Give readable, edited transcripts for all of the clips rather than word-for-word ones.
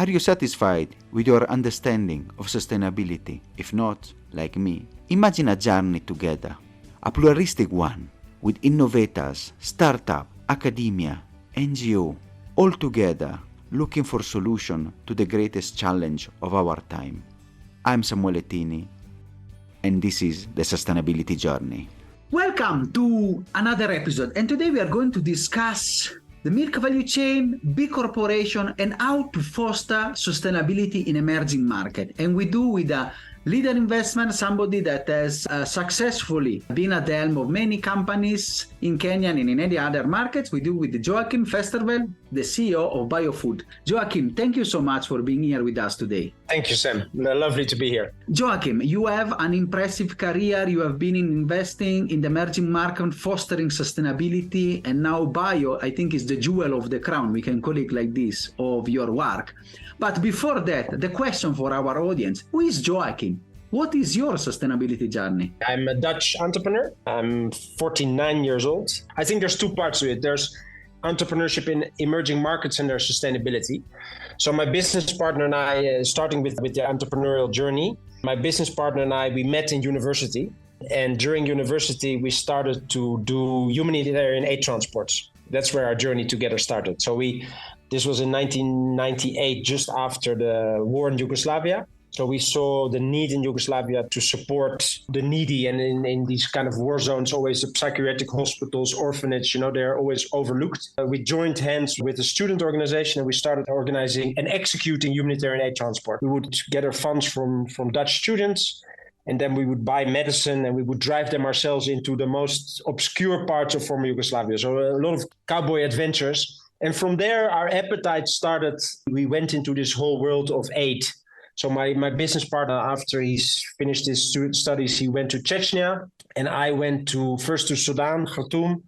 Are you satisfied with your understanding of sustainability? If not, like me, imagine a journey together, a pluralistic one, with innovators, startup, academia, NGO, all together looking for solution to the greatest challenge of our time. I'm Samuele Tini, and this is the Sustainability Journey. Welcome to another episode, and today we are going to discuss the milk value chain, B Corporation, and how to foster sustainability in emerging market. And we do with a leader investment, somebody that has successfully been at the helm of many companies in Kenya and in any other markets. We do with Joachim Westerveld, the CEO of Biofood. Joachim, thank you so much for being here with us today. Thank you, Sam. Lovely to be here. Joachim, you have an impressive career. You have been investing in the emerging market, fostering sustainability, and now bio, I think, is the jewel of the crown, we can call it like this, of your work. But before that, the question for our audience, who is Joachim? What is your sustainability journey? I'm a Dutch entrepreneur. I'm 49 years old. I think there's two parts to it. There's entrepreneurship in emerging markets and there's sustainability. So my business partner and I, starting with the entrepreneurial journey, my business partner and I, we met in university. And during university, we started to do humanitarian aid transports. That's where our journey together started. So this was in 1998, just after the war in Yugoslavia. So we saw the need in Yugoslavia to support the needy, and in these kind of war zones, always the psychiatric hospitals, orphanage, they're always overlooked. We joined hands with a student organization and we started organizing and executing humanitarian aid transport. We would gather funds from Dutch students, and then we would buy medicine and we would drive them ourselves into the most obscure parts of former Yugoslavia. So a lot of cowboy adventures. And from there, our appetite started. We went into this whole world of aid. So my business partner, after he's finished his studies, he went to Chechnya, and I went first to Sudan, Khartoum,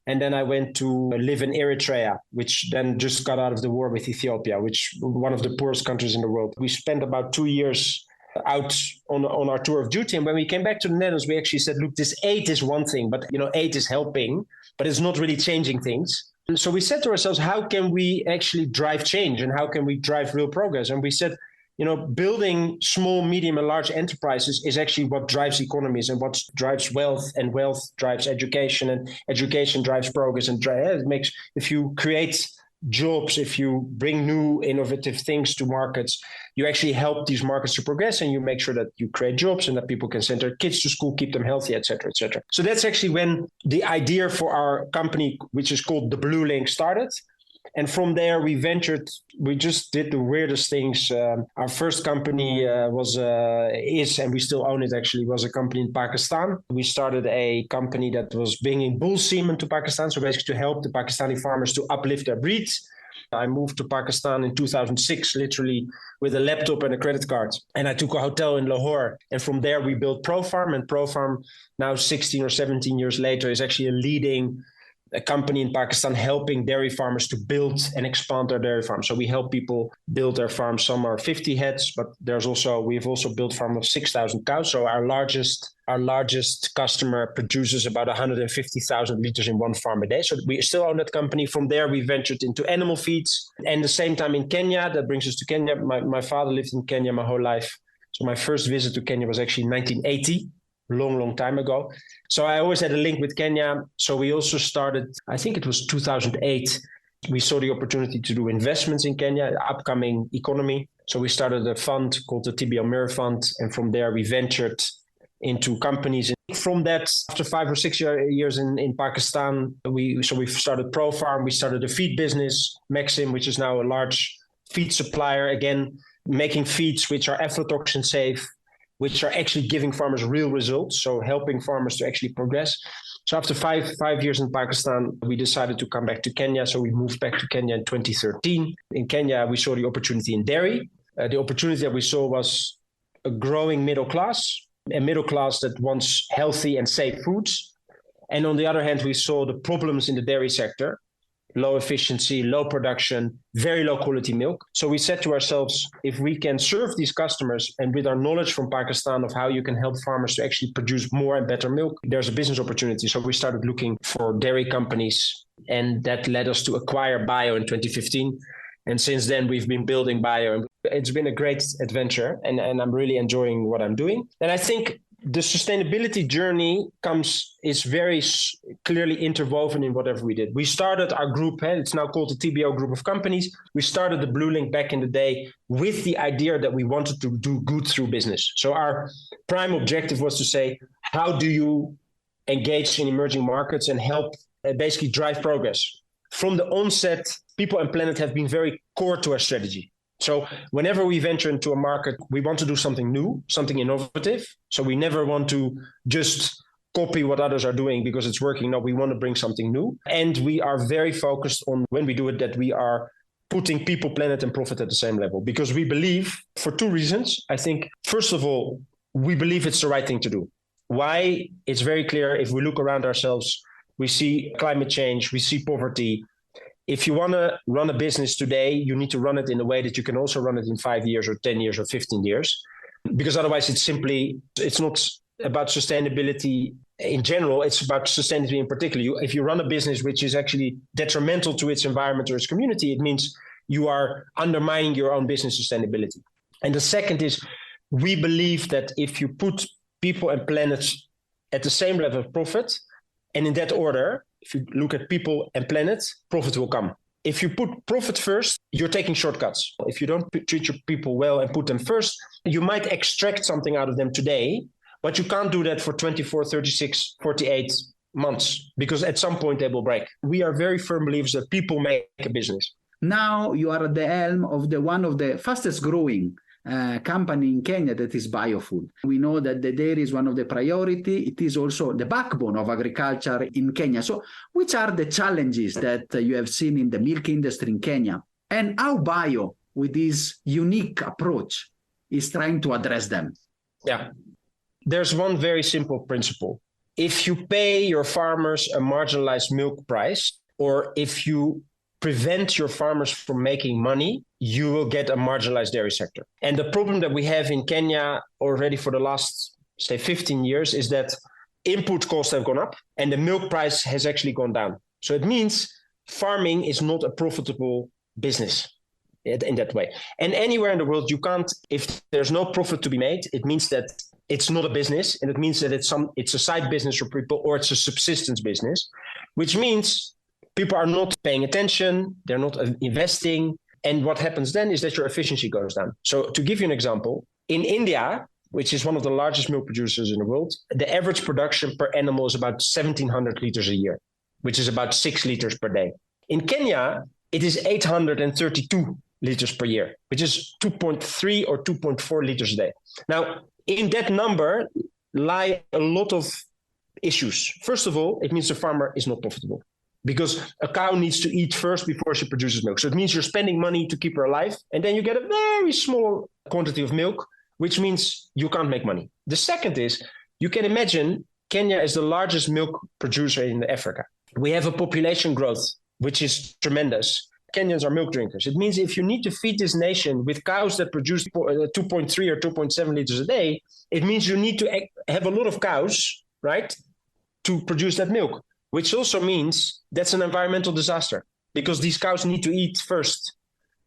and then I went to live in Eritrea, which then just got out of the war with Ethiopia, which one of the poorest countries in the world. We spent about 2 years out on our tour of duty. And when we came back to the Netherlands, we actually said, look, this aid is one thing, but aid is helping, but it's not really changing things. And so we said to ourselves, how can we actually drive change and how can we drive real progress? And we said, building small, medium, and large enterprises is actually what drives economies and what drives wealth, and wealth drives education, and education drives progress. And it makes, if you create jobs, if you bring new innovative things to markets, you actually help these markets to progress, and you make sure that you create jobs and that people can send their kids to school, keep them healthy, et cetera, et cetera. So that's actually when the idea for our company, which is called the Blue Link, started. And from there, we just did the weirdest things. Our first company and we still own it actually, was a company in Pakistan. We started a company that was bringing bull semen to Pakistan, so basically to help the Pakistani farmers to uplift their breeds. I moved to Pakistan in 2006, literally with a laptop and a credit card. And I took a hotel in Lahore. And from there, we built ProFarm. And ProFarm, now 16 or 17 years later, is actually a company in Pakistan helping dairy farmers to build and expand their dairy farms. So we help people build their farms. Some are 50 heads, but we've also built farm of 6,000 cows. So our largest customer produces about 150,000 liters in one farm a day. So we still own that company. From there, we ventured into animal feeds. And the same time in Kenya, that brings us to Kenya. My father lived in Kenya my whole life. So my first visit to Kenya was actually in 1980. Long time ago. So I always had a link with Kenya. So we also started, I think it was 2008, we saw the opportunity to do investments in Kenya, upcoming economy. So we started a fund called the TBL Mirror Fund. And from there, we ventured into companies. And from that, after 5 or 6 years in Pakistan, we started ProFarm. We started a feed business, Maxim, which is now a large feed supplier, again, making feeds which are aflatoxin safe, which are actually giving farmers real results, so helping farmers to actually progress. So after five years in Pakistan, we decided to come back to Kenya. So we moved back to Kenya in 2013. In Kenya, we saw the opportunity in dairy. The opportunity that we saw was a growing middle class, a middle class that wants healthy and safe foods. And on the other hand, we saw the problems in the dairy sector. Low efficiency, low production, very low quality milk. So we said to ourselves, if we can serve these customers and with our knowledge from Pakistan of how you can help farmers to actually produce more and better milk, there's a business opportunity. So we started looking for dairy companies, and that led us to acquire Bio in 2015. And since then, we've been building Bio. It's been a great adventure, and I'm really enjoying what I'm doing. And I think the sustainability journey is very clearly interwoven in whatever we did. We started our group, it's now called the TBO Group of Companies. We started the Blue Link back in the day with the idea that we wanted to do good through business. So our prime objective was to say, how do you engage in emerging markets and help basically drive progress? From the onset, people and planet have been very core to our strategy. So whenever we venture into a market, we want to do something new, something innovative. So we never want to just copy what others are doing because it's working. No, we want to bring something new. And we are very focused on, when we do it, that we are putting people, planet, and profit at the same level. Because we believe, for two reasons, I think, first of all, we believe it's the right thing to do. Why? It's very clear. If we look around ourselves, we see climate change, we see poverty. If you want to run a business today, you need to run it in a way that you can also run it in 5 years or 10 years or 15 years. Because otherwise it's not about sustainability in general, it's about sustainability in particular. If you run a business which is actually detrimental to its environment or its community, it means you are undermining your own business sustainability. And the second is, we believe that if you put people and planet at the same level of profit, and in that order, if you look at people and planet, profit will come. If you put profit first, you're taking shortcuts. If you don't treat your people well and put them first, you might extract something out of them today, but you can't do that for 24, 36, 48 months, because at some point they will break. We are very firm believers that people make a business. Now you are at the helm of one of the fastest growing company in Kenya, that is biofood. We know that the dairy is one of the priority. It is also the backbone of agriculture in Kenya. So which are the challenges that you have seen in the milk industry in Kenya, and how Bio, with this unique approach, is trying to address them? Yeah, there's one very simple principle. If you pay your farmers a marginalized milk price, or if you prevent your farmers from making money, you will get a marginalized dairy sector. And the problem that we have in Kenya already for the last, say, 15 years is that input costs have gone up and the milk price has actually gone down. So it means farming is not a profitable business in that way. And anywhere in the world, you can't, if there's no profit to be made, it means that it's not a business, and it means that it's a side business for people, or it's a subsistence business, which means people are not paying attention, they're not investing. And what happens then is that your efficiency goes down. So to give you an example, in India, which is one of the largest milk producers in the world, the average production per animal is about 1,700 liters a year, which is about 6 liters per day. In Kenya, it is 832 liters per year, which is 2.3 or 2.4 liters a day. Now, in that number lie a lot of issues. First of all, it means the farmer is not profitable, because a cow needs to eat first before she produces milk. So it means you're spending money to keep her alive, and then you get a very small quantity of milk, which means you can't make money. The second is, you can imagine Kenya is the largest milk producer in Africa. We have a population growth, which is tremendous. Kenyans are milk drinkers. It means if you need to feed this nation with cows that produce 2.3 or 2.7 liters a day, it means you need to have a lot of cows, right, to produce that milk. Which also means that's an environmental disaster, because these cows need to eat first,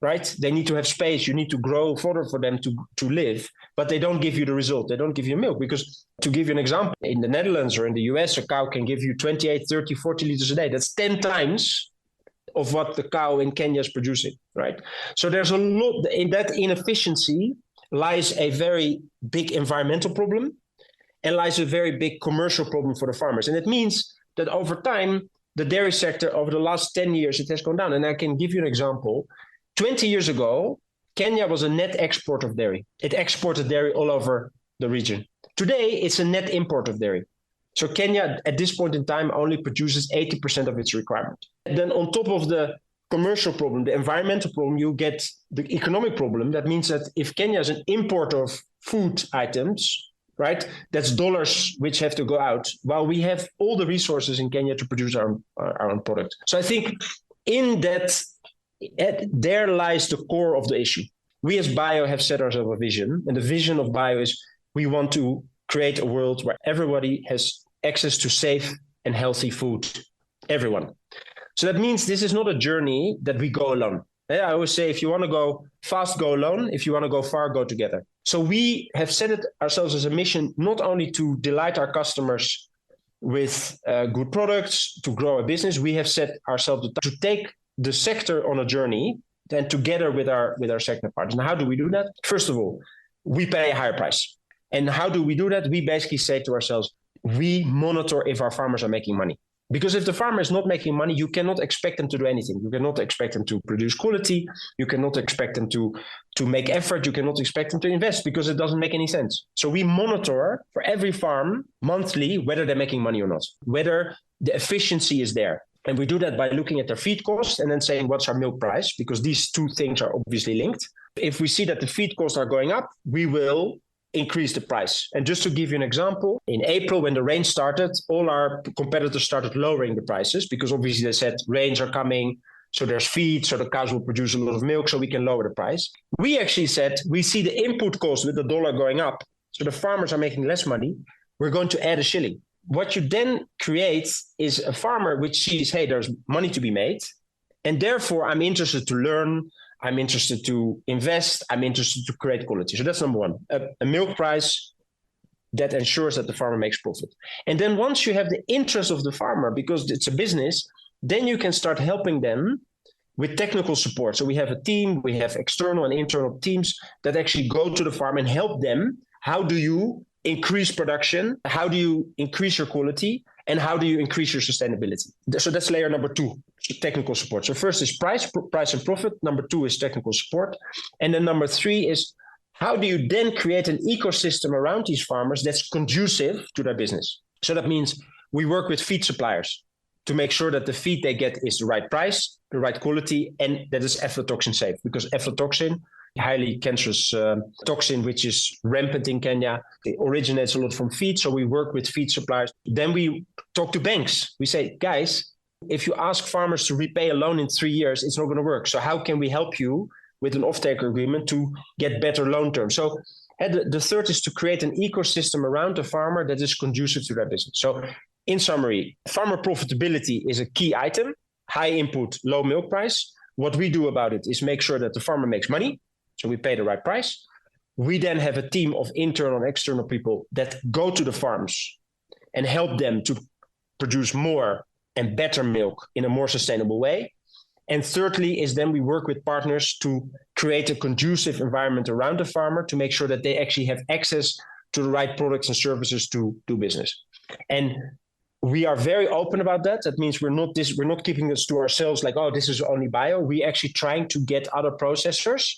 right? They need to have space. You need to grow fodder for them to live, but they don't give you the result. They don't give you milk, because, to give you an example, in the Netherlands or in the US, a cow can give you 28, 30, 40 liters a day. That's 10 times of what the cow in Kenya is producing, right? So there's a lot, in that inefficiency lies a very big environmental problem and lies a very big commercial problem for the farmers. And it means that over time, the dairy sector, over the last 10 years, it has gone down. And I can give you an example. 20 years ago, Kenya was a net export of dairy. It exported dairy all over the region. Today, it's a net import of dairy. So Kenya, at this point in time, only produces 80% of its requirement. And then on top of the commercial problem, the environmental problem, you get the economic problem. That means that if Kenya is an importer of food items, right, that's dollars which have to go out, while we have all the resources in Kenya to produce our own product. So I think in that, there lies the core of the issue. We as Bio have set ourselves a vision, and the vision of Bio is we want to create a world where everybody has access to safe and healthy food. Everyone. So that means this is not a journey that we go alone. I always say, if you want to go fast, go alone. If you want to go far, go together. So we have set it ourselves as a mission, not only to delight our customers with good products, to grow a business. We have set ourselves to take the sector on a journey, then together with our sector partners. And how do we do that? First of all, we pay a higher price. And how do we do that? We basically say to ourselves, we monitor if our farmers are making money. Because if the farmer is not making money, you cannot expect them to do anything. You cannot expect them to produce quality. You cannot expect them to make effort. You cannot expect them to invest, because it doesn't make any sense. So we monitor for every farm monthly whether they're making money or not, whether the efficiency is there. And we do that by looking at their feed cost and then saying, what's our milk price? Because these two things are obviously linked. If we see that the feed costs are going up, we will increase the price. And just to give you an example, in April, when the rain started, all our competitors started lowering the prices, because obviously they said rains are coming, so there's feed, so the cows will produce a lot of milk, so we can lower the price. We actually said, we see the input cost with the dollar going up, so the farmers are making less money, we're going to add a shilling. What you then create is a farmer which sees, hey, there's money to be made, and therefore I'm interested to learn, I'm interested to invest, I'm interested to create quality. So that's number one, a milk price that ensures that the farmer makes profit. And then once you have the interest of the farmer, because it's a business, then you can start helping them with technical support. So we have a team, we have external and internal teams that actually go to the farm and help them. How do you increase production? How do you increase your quality? And how do you increase your sustainability? So that's layer number two, technical support. So first is price and profit. Number two is technical support. And then number three is, how do you then create an ecosystem around these farmers that's conducive to their business? So that means we work with feed suppliers to make sure that the feed they get is the right price, the right quality, and that is aflatoxin safe. Because aflatoxin, highly cancerous toxin, which is rampant in Kenya. It originates a lot from feed. So we work with feed suppliers. Then we talk to banks. We say, guys, if you ask farmers to repay a loan in 3 years, it's not going to work. So how can we help you with an off-taker agreement to get better loan terms? So the third is to create an ecosystem around the farmer that is conducive to their business. So in summary, farmer profitability is a key item, high input, low milk price. What we do about it is make sure that the farmer makes money. So we pay the right price. We then have a team of internal and external people that go to the farms and help them to produce more and better milk in a more sustainable way. And thirdly is then we work with partners to create a conducive environment around the farmer to make sure that they actually have access to the right products and services to do business. And we are very open about that. That means we're not keeping this to ourselves like, oh, this is only bio. We're actually trying to get other processors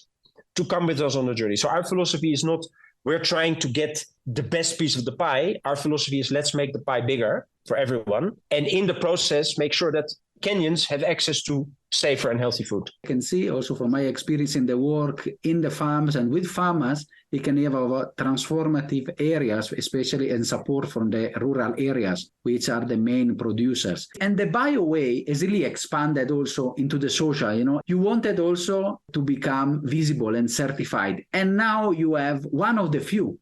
to come with us on the journey. So our philosophy is not, we're trying to get the best piece of the pie. Our philosophy is, let's make the pie bigger for everyone. And in the process, make sure that Kenyans have access to safer and healthy food. I can see also from my experience in the work in the farms and with farmers, we can have transformative areas, especially in support from the rural areas, which are the main producers. And the bio way is really expanded also into the social. You wanted also to become visible and certified. And now you have one of the few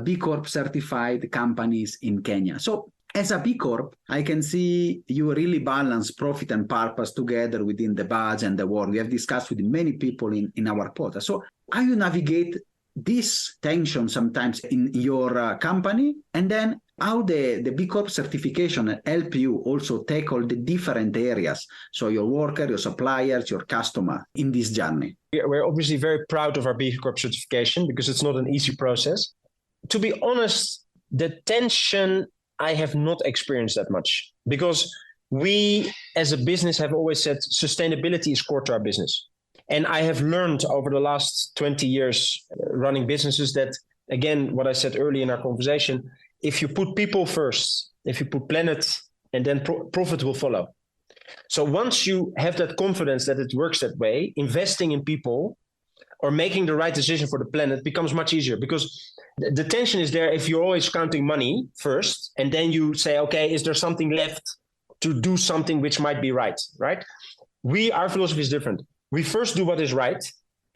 B Corp certified companies in Kenya. So as a B Corp, I can see you really balance profit and purpose together within the badge and the work. We have discussed with many people in our podcast. So how you navigate this tension sometimes in your company, and then how the B Corp certification help you also tackle the different areas, so your worker, your suppliers, your customer in this journey? We're obviously very proud of our B Corp certification because it's not an easy process. To be honest, the tension I have not experienced that much, because we as a business have always said sustainability is core to our business. And I have learned over the last 20 years running businesses that, again, what I said earlier in our conversation, if you put people first, if you put planet, and then profit will follow. So once you have that confidence that it works that way, investing in people or making the right decision for the planet becomes much easier, because the tension is there if you're always counting money first, and then you say, okay, is there something left to do something which might be right? Our philosophy is different. We first do what is right,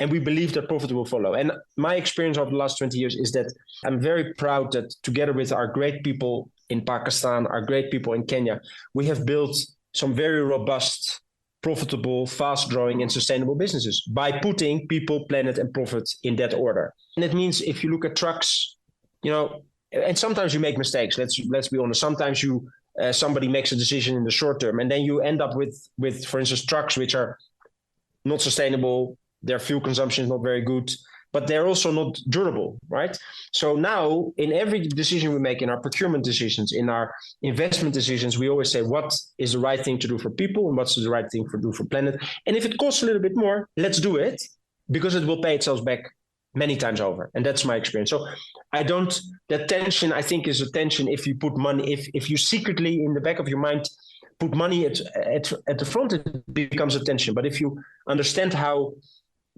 and we believe that profit will follow. And my experience over the last 20 years is that I'm very proud that together with our great people in Pakistan, our great people in Kenya, we have built some very robust profitable, fast-growing, and sustainable businesses by putting people, planet, and profit in that order. And it means if you look at trucks, and sometimes you make mistakes. Let's be honest. Sometimes somebody makes a decision in the short term, and then you end up with, for instance, trucks which are not sustainable. Their fuel consumption is not very good, but they're also not durable, right? So now in every decision we make, in our procurement decisions, in our investment decisions, we always say what is the right thing to do for people and what's the right thing to do for planet. And if it costs a little bit more, let's do it, because it will pay itself back many times over. And that's my experience. So that tension, I think, is a tension if you put money, if you secretly in the back of your mind put money at the front, it becomes a tension. But if you understand how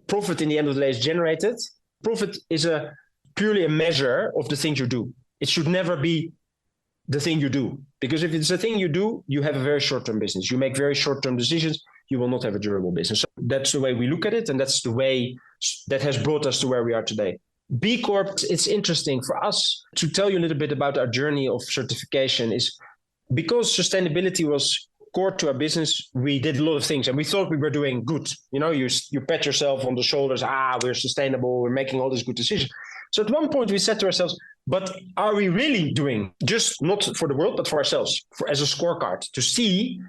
profit in the end of the day is generated, profit is purely a measure of the things you do. It should never be the thing you do, because if it's a thing you do, you have a very short-term business. You make very short-term decisions, you will not have a durable business. So that's the way we look at it, and that's the way that has brought us to where we are today. B Corp, it's interesting for us to tell you a little bit about our journey of certification, is because sustainability was core to our business. We did a lot of things and we thought we were doing good. You pat yourself on the shoulders. We're sustainable. We're making all these good decisions. So at one point we said to ourselves, but are we really doing, just not for the world, but for ourselves, as a scorecard, to see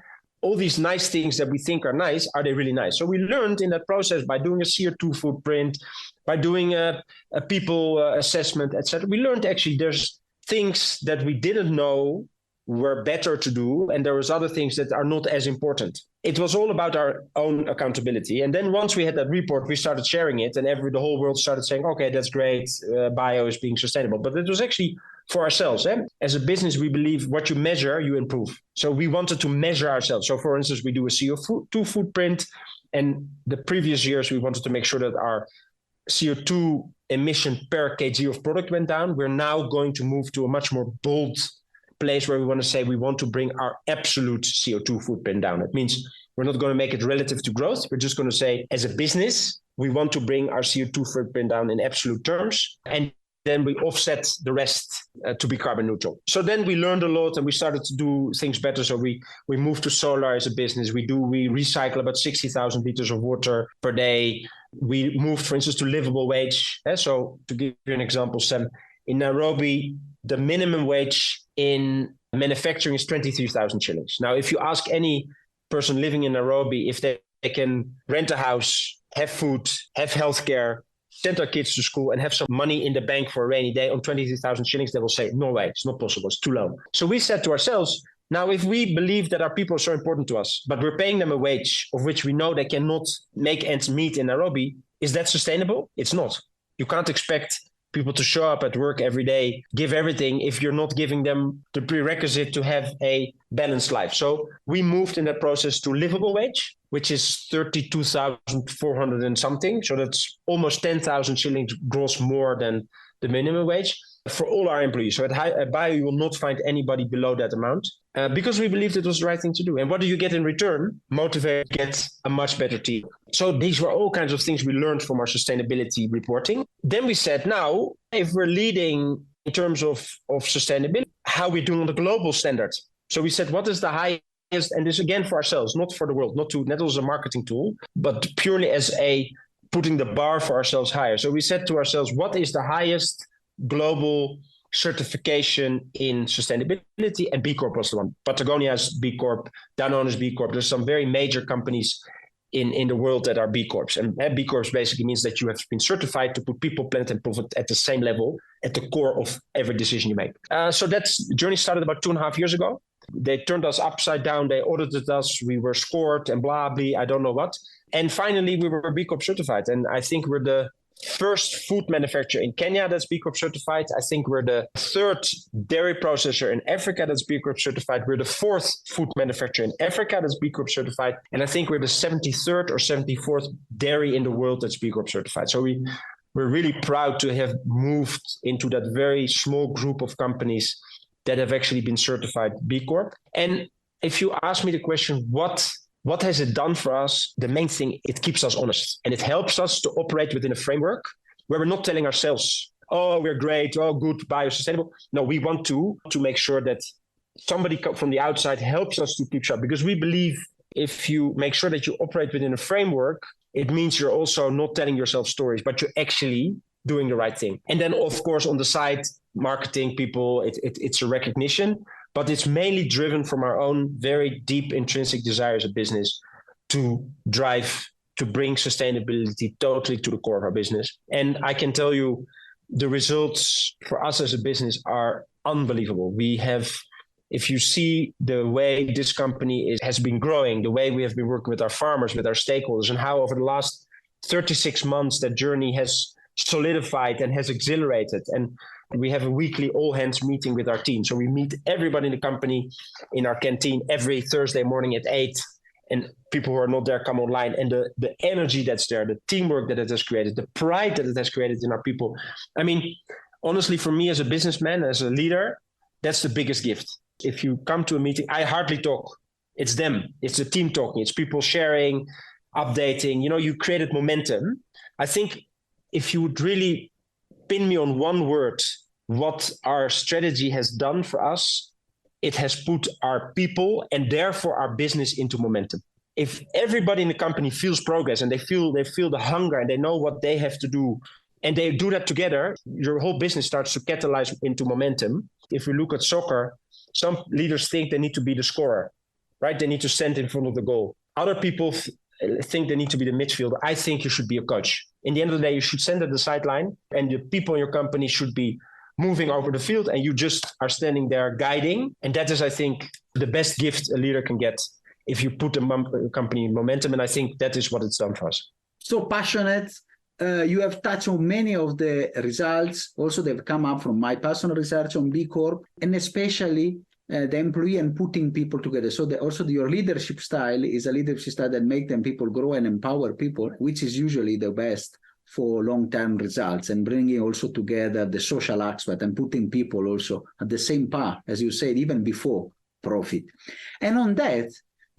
all these nice things that we think are nice, are they really nice? So we learned in that process by doing a CO2 footprint, by doing a people assessment, etc. We learned actually there's things that we didn't know were better to do, and there was other things that are not as important. It was all about our own accountability. And then once we had that report, we started sharing it, and the whole world started saying, okay, that's great, bio is being sustainable. But it was actually for ourselves. As a business, we believe what you measure, you improve. So we wanted to measure ourselves. So for instance, we do a CO2 footprint, and the previous years, we wanted to make sure that our CO2 emission per kg of product went down. We're now going to move to a much more bold place where we want to say we want to bring our absolute CO2 footprint down. It means we're not going to make it relative to growth. We're just going to say, as a business, we want to bring our CO2 footprint down in absolute terms. And then we offset the rest to be carbon neutral. So then we learned a lot and we started to do things better. So we moved to solar as a business. We recycle about 60,000 liters of water per day. We moved, for instance, to livable wage. So to give you an example, Sam, in Nairobi, the minimum wage in manufacturing is 23,000 shillings. Now, if you ask any person living in Nairobi if they can rent a house, have food, have healthcare, send our kids to school and have some money in the bank for a rainy day on 23,000 shillings, they will say, no way, it's not possible, it's too low. So we said to ourselves, now, if we believe that our people are so important to us, but we're paying them a wage of which we know they cannot make ends meet in Nairobi, is that sustainable? It's not. You can't expect people to show up at work every day, give everything, if you're not giving them the prerequisite to have a balanced life. So we moved in that process to livable wage, which is 32,400 and something. So that's almost 10,000 shillings gross more than the minimum wage for all our employees. So at Bio, you will not find anybody below that amount because we believed it was the right thing to do. And what do you get in return? Motivate, get a much better team. So these were all kinds of things we learned from our sustainability reporting. Then we said, now, if we're leading in terms of sustainability, how are we doing on the global standard? So we said, what is the highest, and this again for ourselves, not for the world, not as a marketing tool, but purely as putting the bar for ourselves higher. So we said to ourselves, what is the highest global certification in sustainability? And B Corp was the one. Patagonia is B Corp, Danone is B Corp. There's some very major companies in the world that are B Corps. And B Corps basically means that you have been certified to put people, planet, and profit at the same level, at the core of every decision you make. So that journey started about 2.5 years ago. They turned us upside down. They audited us. We were scored and blah, blah, I don't know what. And finally, we were B Corp certified. And I think we're the first food manufacturer in Kenya that's B Corp certified. I think we're the third dairy processor in Africa that's B Corp certified. We're the fourth food manufacturer in Africa that's B Corp certified. And I think we're the 73rd or 74th dairy in the world that's B Corp certified. So we're really proud to have moved into that very small group of companies that have actually been certified B Corp. And if you ask me the question, what has it done for us? The main thing, it keeps us honest. And it helps us to operate within a framework where we're not telling ourselves, oh, we're great, oh, good, biosustainable. No, we want to make sure that somebody from the outside helps us to keep sharp, because we believe if you make sure that you operate within a framework, it means you're also not telling yourself stories, but you're actually doing the right thing. And then, of course, on the side, marketing people, it's a recognition, but it's mainly driven from our own very deep intrinsic desire as a business to bring sustainability totally to the core of our business. And I can tell you, the results for us as a business are unbelievable. If you see the way this company has been growing, the way we have been working with our farmers, with our stakeholders, and how over the last 36 months that journey has solidified and has accelerated. And we have a weekly all hands meeting with our team. So we meet everybody in the company in our canteen every Thursday morning at 8. And people who are not there come online. And the energy that's there, the teamwork that it has created, the pride that it has created in our people. I mean, honestly, for me as a businessman, as a leader, that's the biggest gift. If you come to a meeting, I hardly talk. It's them. It's the team talking. It's people sharing, updating. You created momentum. I think if you would really pin me on one word, what our strategy has done for us, it has put our people and therefore our business into momentum. If everybody in the company feels progress and they feel the hunger and they know what they have to do, and they do that together, your whole business starts to catalyze into momentum. If we look at soccer, some leaders think they need to be the scorer, right? They need to stand in front of the goal. Other people think they need to be the midfielder. I think you should be a coach. In the end of the day, you should stand at the sideline and the people in your company should be moving over the field and you just are standing there guiding. And that is, I think, the best gift a leader can get if you put a company in momentum. And I think that is what it's done for us. So passionate. You have touched on many of the results. Also, they've come up from my personal research on B Corp, and especially the employee and putting people together. So your leadership style is a leadership style that makes them people grow and empower people, which is usually the best for long-term results, and bringing also together the social aspect and putting people also at the same path, as you said, even before profit. And on that,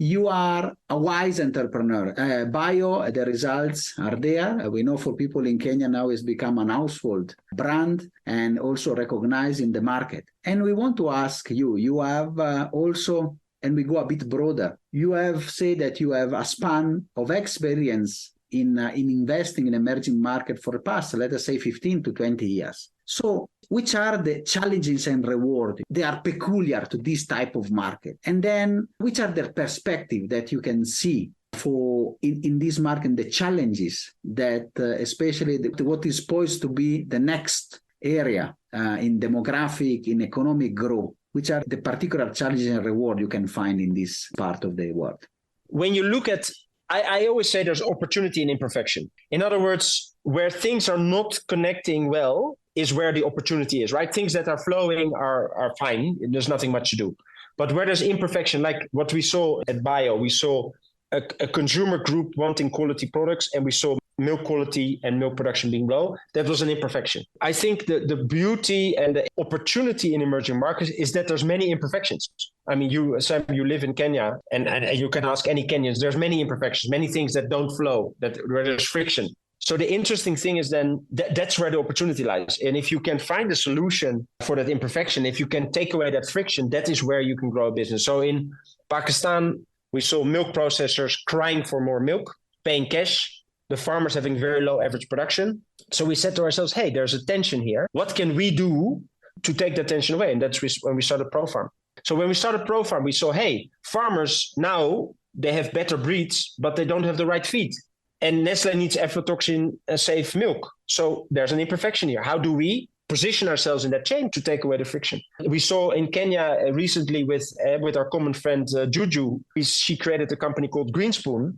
you are a wise entrepreneur. Bio, the results are there. We know for people in Kenya now it's become an household brand and also recognized in the market. And we want to ask you, you have also, and we go a bit broader, you have said that you have a span of experience in investing in emerging market for the past, let us say 15 to 20 years. So which are the challenges and rewards? They are peculiar to this type of market. And then which are the perspective that you can see for in this market, the challenges that especially what is poised to be the next area in demographic, in economic growth, which are the particular challenges and reward you can find in this part of the world? When you look at, I always say there's opportunity in imperfection. In other words, where things are not connecting well is where the opportunity is, right? Things that are flowing are fine. There's nothing much to do. But where there's imperfection, like what we saw at Bio, we saw a consumer group wanting quality products, and we saw milk quality and milk production being low. That was an imperfection. I think the beauty and the opportunity in emerging markets is that there's many imperfections. I mean, Sam, you live in Kenya, and you can ask any Kenyans, there's many imperfections, many things that don't flow, where there's friction. So the interesting thing is then that's where the opportunity lies. And if you can find a solution for that imperfection, if you can take away that friction, that is where you can grow a business. So in Pakistan, we saw milk processors crying for more milk, paying cash, the farmers having very low average production. So we said to ourselves, hey, there's a tension here. What can we do to take that tension away? And that's when we started ProFarm. So when we started ProFarm, we saw, hey, farmers now, they have better breeds, but they don't have the right feed. And Nestle needs aflatoxin-safe milk. So there's an imperfection here. How do we position ourselves in that chain to take away the friction? We saw in Kenya recently with our common friend Juju, she created a company called Greenspoon,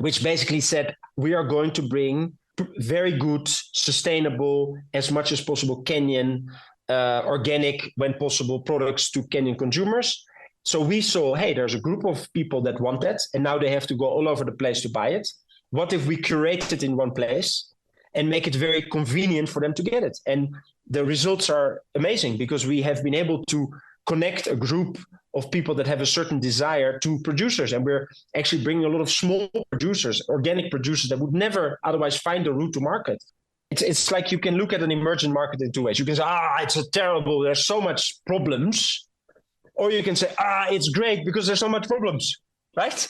which basically said, we are going to bring very good, sustainable, as much as possible Kenyan, organic, when possible, products to Kenyan consumers. So we saw, hey, there's a group of people that want that, and now they have to go all over the place to buy it. What if we curate it in one place and make it very convenient for them to get it? And the results are amazing because we have been able to connect a group of people that have a certain desire to producers. And we're actually bringing a lot of small producers, organic producers that would never otherwise find a route to market. It's like you can look at an emerging market in two ways. You can say, it's terrible, there's so much problems. Or you can say, it's great because there's so much problems. right?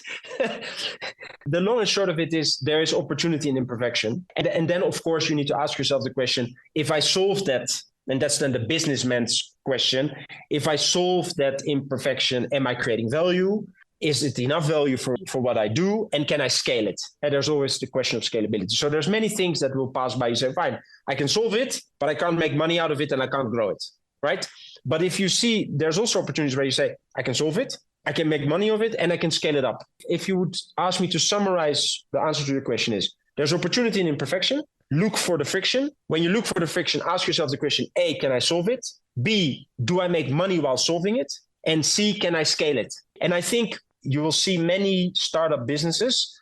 The long and short of it is there is opportunity in imperfection. And then, of course, you need to ask yourself the question, if I solve that, and that's then the businessman's question, if I solve that imperfection, am I creating value? Is it enough value for what I do? And can I scale it? And there's always the question of scalability. So there's many things that will pass by. You say, fine, I can solve it, but I can't make money out of it and I can't grow it, right? But if you see, there's also opportunities where you say, I can solve it, I can make money of it, and I can scale it up. If you would ask me to summarize the answer to your question is, there's opportunity in imperfection, look for the friction. When you look for the friction, ask yourself the question, A, can I solve it? B, do I make money while solving it? And C, can I scale it? And I think you will see many startup businesses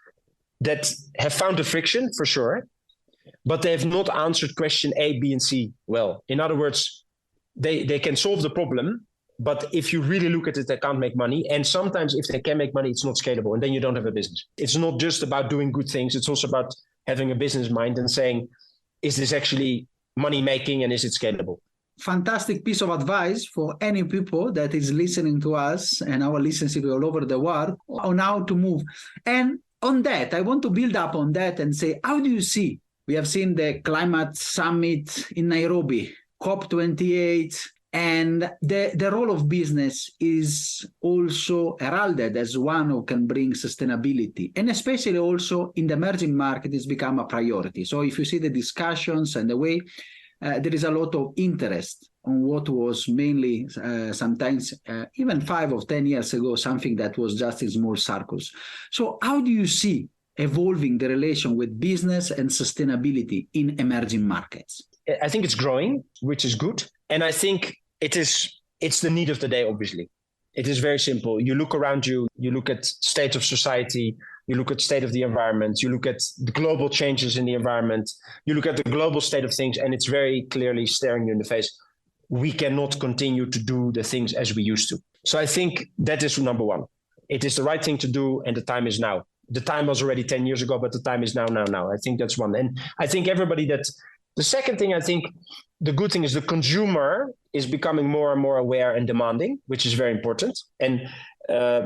that have found the friction for sure, but they have not answered question A, B, and C well. In other words, they can solve the problem, but if you really look at it, they can't make money. And sometimes if they can make money, it's not scalable. And then you don't have a business. It's not just about doing good things. It's also about having a business mind and saying, is this actually money making and is it scalable? Fantastic piece of advice for any people that is listening to us and our listeners all over the world on how to move. And on that, I want to build up on that and say, how do you see? We have seen the climate summit in Nairobi, COP28, and the role of business is also heralded as one who can bring sustainability. And especially also in the emerging market, it's become a priority. So if you see the discussions and the way, there is a lot of interest on what was mainly sometimes even 5 or 10 years ago, something that was just in small circles. So how do you see evolving the relation with business and sustainability in emerging markets? I think it's growing, which is good. And I think it's the need of the day, obviously. It is very simple. You look around you, you look at state of society, you look at state of the environment, you look at the global changes in the environment, you look at the global state of things, and it's very clearly staring you in the face. We cannot continue to do the things as we used to. So I think that is number one. It is the right thing to do, and the time is now. The time was already 10 years ago, but the time is now. I think that's one. And I think the second thing, I think the good thing is the consumer is becoming more and more aware and demanding, which is very important. And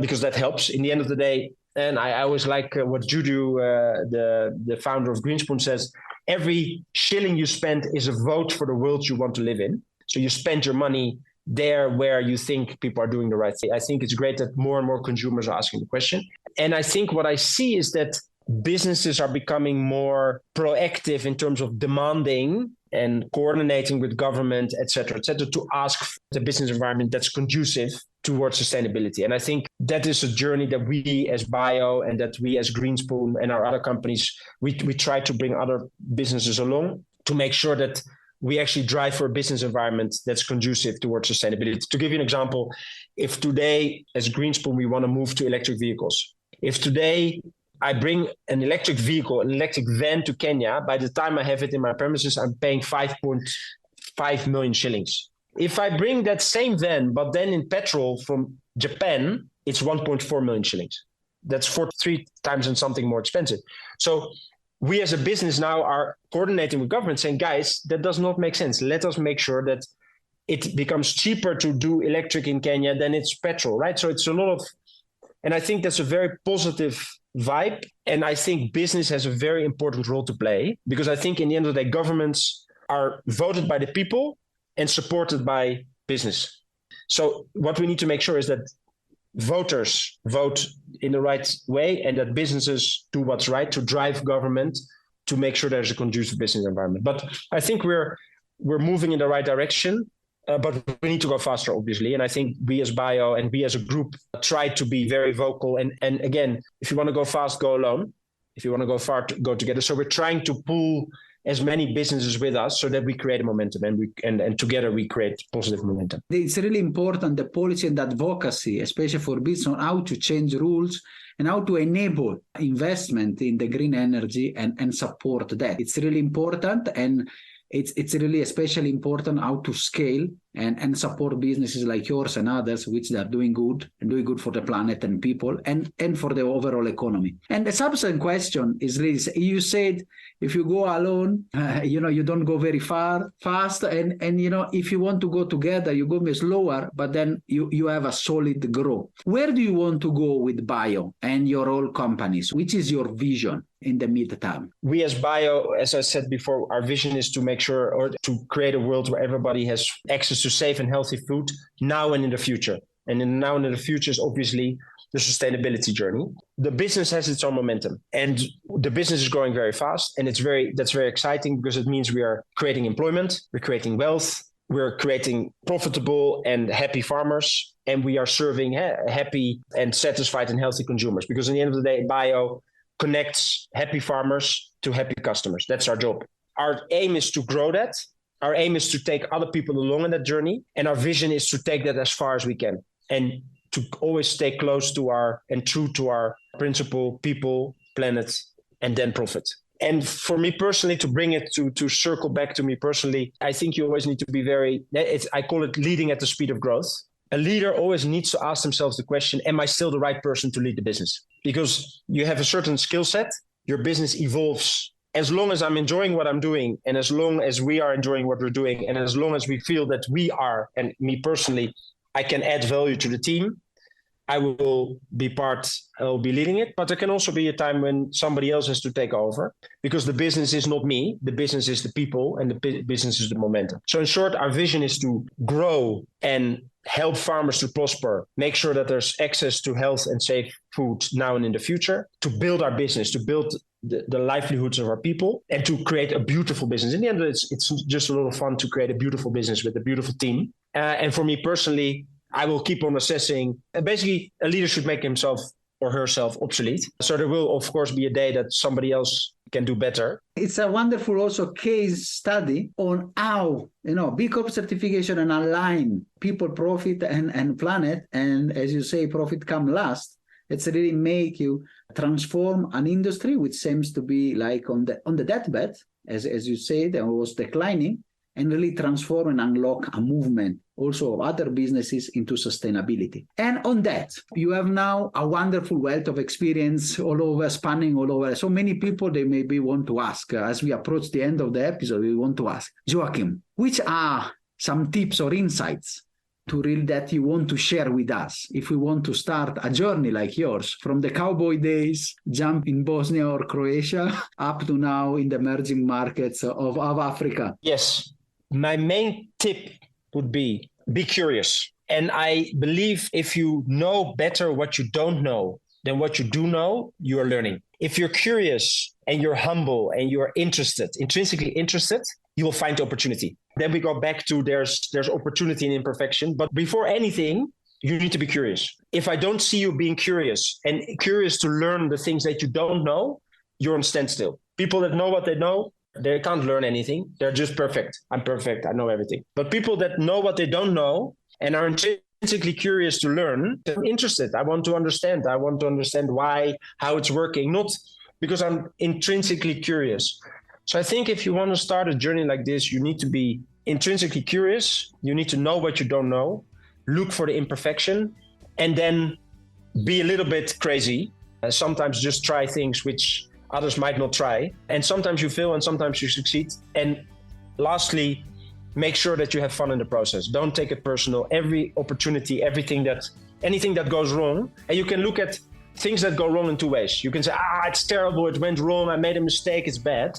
because that helps in the end of the day. And I always like what Juju, the founder of Greenspoon, says, every shilling you spend is a vote for the world you want to live in. So you spend your money there where you think people are doing the right thing. I think it's great that more and more consumers are asking the question. And I think what I see is that businesses are becoming more proactive in terms of demanding and coordinating with government, et cetera, to ask for the business environment that's conducive towards sustainability. And I think that is a journey that we as Bio and that we as Greenspoon and our other companies, we try to bring other businesses along to make sure that we actually drive for a business environment that's conducive towards sustainability. To give you an example, if today as Greenspoon, we want to move to electric vehicles, if today I bring an electric vehicle, an electric van to Kenya, by the time I have it in my premises, I'm paying 5.5 million shillings. If I bring that same van, but then in petrol from Japan, it's 1.4 million shillings. That's 3 times and something more expensive. So we as a business now are coordinating with government saying, guys, that does not make sense. Let us make sure that it becomes cheaper to do electric in Kenya than it's petrol, right? So it's a lot of, and I think that's a very positive vibe. And I think business has a very important role to play, because I think in the end of the day, governments are voted by the people and supported by business. So what we need to make sure is that voters vote in the right way and that businesses do what's right to drive government to make sure there's a conducive business environment. But I think we're moving in the right direction. But we need to go faster, obviously. And I think we as Bio and we as a group try to be very vocal. And again, if you want to go fast, go alone. If you want to go far, go together. So we're trying to pull as many businesses with us so that we create a momentum and together we create positive momentum. It's really important, the policy and advocacy, especially for business, on how to change rules and how to enable investment in the green energy and support that. It's really important, and it's really especially important how to scale and support businesses like yours and others, which they are doing good and doing good for the planet and people and for the overall economy. And the subsequent question is really, you said, if you go alone, you don't go very fast. And if you want to go together, you go slower, but then you have a solid growth. Where do you want to go with Bio and your whole companies? Which is your vision in the midterm? We as Bio, as I said before, our vision is to make sure or to create a world where everybody has access to safe and healthy food now and in the future. And now and in the future is obviously the sustainability journey. The business has its own momentum and the business is growing very fast. And that's very exciting because it means we are creating employment, we're creating wealth, we're creating profitable and happy farmers, and we are serving happy and satisfied and healthy consumers. Because in the end of the day, Bio connects happy farmers to happy customers. That's our job. Our aim is to grow that. Our aim is to take other people along in that journey. And our vision is to take that as far as we can and to always stay close to and true to our principle, people, planet, and then profit. And for me personally, to bring it to circle back to me personally, I think you always need to be I call it leading at the speed of growth. A leader always needs to ask themselves the question, am I still the right person to lead the business? Because you have a certain skill set, your business evolves. As long as I'm enjoying what I'm doing, and as long as we are enjoying what we're doing, and as long as we feel that we are, and me personally, I can add value to the team, I will be leading it. But there can also be a time when somebody else has to take over because the business is not me. The business is the people and the business is the momentum. So in short, our vision is to grow and help farmers to prosper, make sure that there's access to health and safe food now and in the future, to build our business, to build the livelihoods of our people, and to create a beautiful business. In the end, it's just a lot of fun to create a beautiful business with a beautiful team. And for me personally, I will keep on assessing. Basically, a leader should make himself or herself obsolete. So there will, of course, be a day that somebody else can do better. It's a wonderful also case study on how, B Corp certification and align people, profit, and planet. And as you say, profit come last. It's really make you transform an industry which seems to be like on the deathbed, as you said, and was declining, and really transform and unlock a movement also of other businesses into sustainability. And on that, you have now a wonderful wealth of experience spanning all over. So many people, they maybe want to ask, as we approach the end of the episode, we want to ask, Joachim, which are some tips or insights that you want to share with us if we want to start a journey like yours from the cowboy days, jump in Bosnia or Croatia, up to now in the emerging markets of Africa? Yes. My main tip would be curious. And I believe if you know better what you don't know than what you do know, you are learning. If you're curious and you're humble and you're intrinsically interested, you will find opportunity. Then we go back to there's opportunity in imperfection. But before anything, you need to be curious. If I don't see you being curious and curious to learn the things that you don't know, you're on standstill. People that know what they know, they can't learn anything. They're just perfect. I'm perfect. I know everything. But people that know what they don't know and are intrinsically curious to learn, I'm interested. I want to understand. I want to understand why, how it's working, not because I'm intrinsically curious. So I think if you want to start a journey like this, you need to be intrinsically curious. You need to know what you don't know, look for the imperfection, and then be a little bit crazy. Sometimes just try things which others might not try. And sometimes you fail and sometimes you succeed. And lastly, make sure that you have fun in the process. Don't take it personal. Every opportunity, anything that goes wrong, and you can look at things that go wrong in two ways. You can say, it's terrible, it went wrong, I made a mistake, it's bad.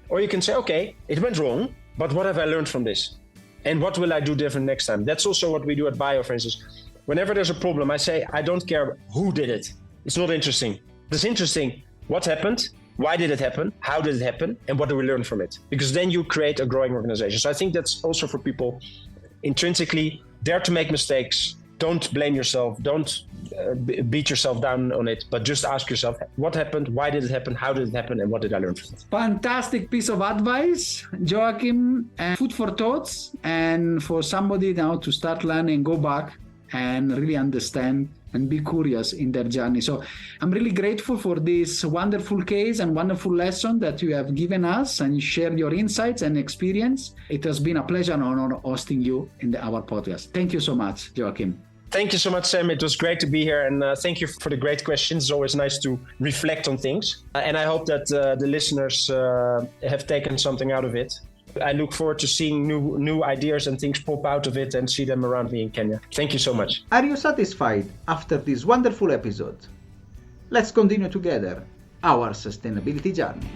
Or you can say, okay, it went wrong, but what have I learned from this? And what will I do different next time? That's also what we do at Bio, for instance. Whenever there's a problem, I say, I don't care who did it. It's not interesting. It's interesting what happened, why did it happen, how did it happen, and what do we learn from it? Because then you create a growing organization. So I think that's also for people intrinsically, dare to make mistakes. Don't blame yourself. Don't beat yourself down on it, but just ask yourself, what happened? Why did it happen? How did it happen? And what did I learn from it? Fantastic piece of advice, Joachim, and food for thoughts. And for somebody now to start learning, go back and really understand and be curious in their journey. So I'm really grateful for this wonderful case and wonderful lesson that you have given us and shared your insights and experience. It has been a pleasure and honor hosting you in our podcast. Thank you so much, Joachim. Thank you so much, Sam. It was great to be here, and thank you for the great questions. It's always nice to reflect on things, and I hope that the listeners have taken something out of it. I look forward to seeing new ideas and things pop out of it and see them around me in Kenya. Thank you so much. Are you satisfied after this wonderful episode? Let's continue together our sustainability journey.